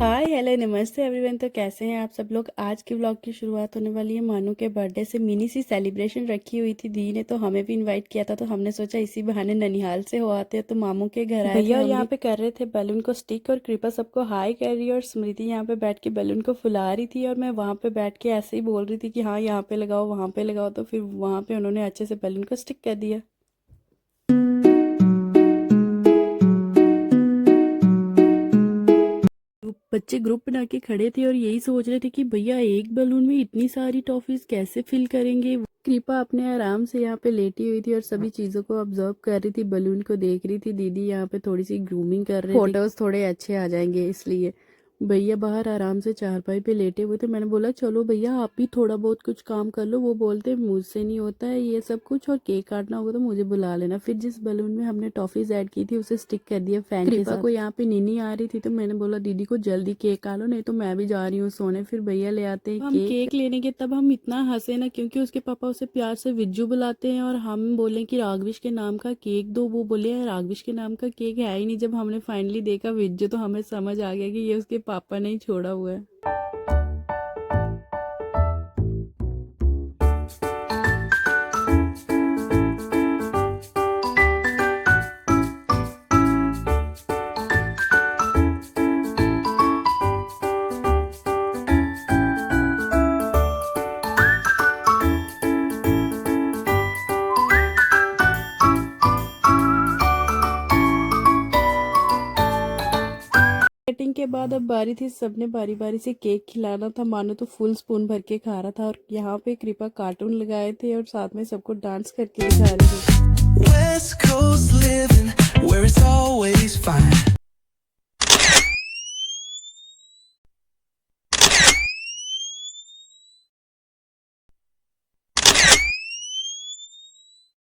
Hi hello नमस्ते everyone. तो कैसे हैं आप सब लोग। आज के व्लॉग की शुरुआत होने वाली है मानू के बर्थडे से। मिनी सी सेलिब्रेशन रखी हुई थी, दी ने तो हमें भी इनवाइट किया था, तो हमने सोचा इसी बहाने ननिहाल से हो आते हैं। तो मामू के घर आए भैया और यहाँ पे कर रहे थे बैलून को स्टिक, और कृपा सबको हाई कर रही है, और स्मृति यहाँ पे बैठ के बैलून को फुला रही थी, और मैं वहाँ पे बैठ के ऐसे ही बोल रही थी कि हाँ यहाँ पे लगाओ वहाँ पे लगाओ। तो फिर वहाँ पे उन्होंने अच्छे से बैलून को स्टिक कर दिया। बच्चे ग्रुप बना के खड़े थे और यही सोच रहे थे कि भैया एक बलून में इतनी सारी टॉफीज कैसे फिल करेंगे। कृपा अपने आराम से यहाँ पे लेटी हुई थी और सभी चीजों को ऑब्जर्व कर रही थी, बलून को देख रही थी। दीदी यहाँ पे थोड़ी सी ग्रूमिंग कर रही थी, फोटोज थोड़े अच्छे आ जाएंगे इसलिए। भैया बाहर आराम से चारपाई पे लेटे हुए थे। मैंने बोला चलो भैया आप भी थोड़ा बहुत कुछ काम कर लो। वो बोलते मुझसे नहीं होता है ये सब कुछ, और केक काटना होगा तो मुझे बुला लेना। फिर जिस बलून में हमने टॉफीज ऐड की थी उसे स्टिक कर दिया फैन के साथ। कृपा को यहाँ पे नीनी आ रही थी, तो मैंने बोला दीदी को जल्दी केक काटो, नहीं तो मैं भी जा रही हूँ सोने। फिर भैया ले आते हैं केक लेने के। तब हम इतना हंसे ना, क्योंकि उसके पापा उसे प्यार से विज्जू बुलाते हैं, और हम बोले कि राघविश के नाम का केक दो। वो बोले राघविश के नाम का केक है ही नहीं। जब हमने फाइनली देखा विज्जू, तो हमें समझ आ गया कि ये उसके पापा ने ही छोड़ा हुआ है। कटिंग के बाद अब बारी थी, सबने बारी बारी से केक खिलाना था। मानो तो फुल स्पून भर के खा रहा था, और यहाँ पे कृपा कार्टून लगाए थे और साथ में सबको डांस करके दिखा रही थी। West Coast living, where it's always fine.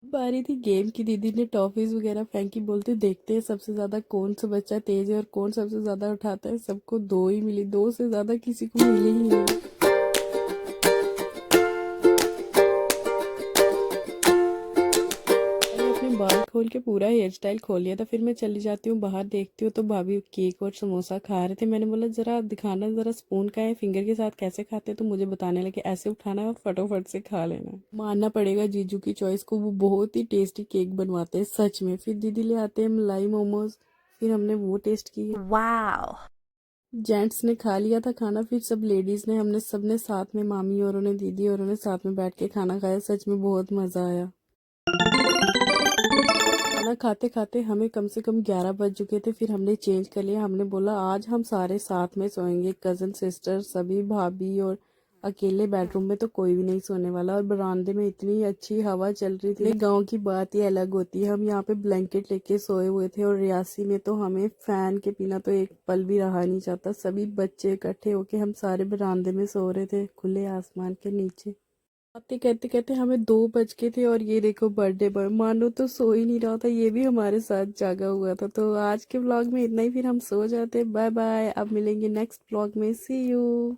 बारी थी गेम की। दीदी ने टॉफीज वगैरह फेंकी, बोलते देखते हैं सबसे ज्यादा कौन सा बच्चा तेज है और कौन सबसे ज्यादा उठाता है। सबको दो ही मिली, दो से ज्यादा किसी को मिली ही नहीं। बाल खोल के पूरा हेयर स्टाइल खोल लिया था। फिर मैं चली जाती हूँ बाहर, देखती हूँ तो भाभी केक और समोसा खा रहे थे। मैंने बोला जरा दिखाना, जरा स्पून का है, फिंगर के साथ कैसे खाते हैं। तो मुझे बताने लगे ऐसे उठाना और फटोफट से खा लेना। मानना पड़ेगा जीजू की चॉइस को, वो बहुत ही टेस्टी केक बनवाते हैं सच में। फिर दीदी ले आते हैं मलाई मोमोज, फिर हमने वो टेस्ट किए। वाओ। जेंट्स ने खा लिया था खाना, फिर सब लेडीज ने, हमने सबने साथ में, मामी और उन्हें, दीदी और उन्हें साथ में बैठ के खाना खाया। सच में बहुत मजा आया। खाना खाते खाते हमें कम से कम 11 बज चुके थे। फिर हमने चेंज कर लिया। हमने बोला आज हम सारे साथ में सोएंगे, कजन सिस्टर सभी, भाभी, और अकेले बेडरूम में तो कोई भी नहीं सोने वाला। और बरामदे में इतनी अच्छी हवा चल रही थी। गांव की बात ही अलग होती है। हम यहाँ पे ब्लैंकेट लेके सोए हुए थे, और रियासी में तो हमें फैन के बिना तो एक पल भी रहा नहीं जाता। सभी बच्चे इकट्ठे होके हम सारे बरामदे में सो रहे थे, खुले आसमान के नीचे। बातें करते करते हमें 2 बज के थे, और ये देखो बर्थडे बॉय मानो तो सो ही नहीं रहा था, ये भी हमारे साथ जागा हुआ था। तो आज के व्लॉग में इतना ही, फिर हम सो जाते। बाय बाय, अब मिलेंगे नेक्स्ट व्लॉग में। सी यू।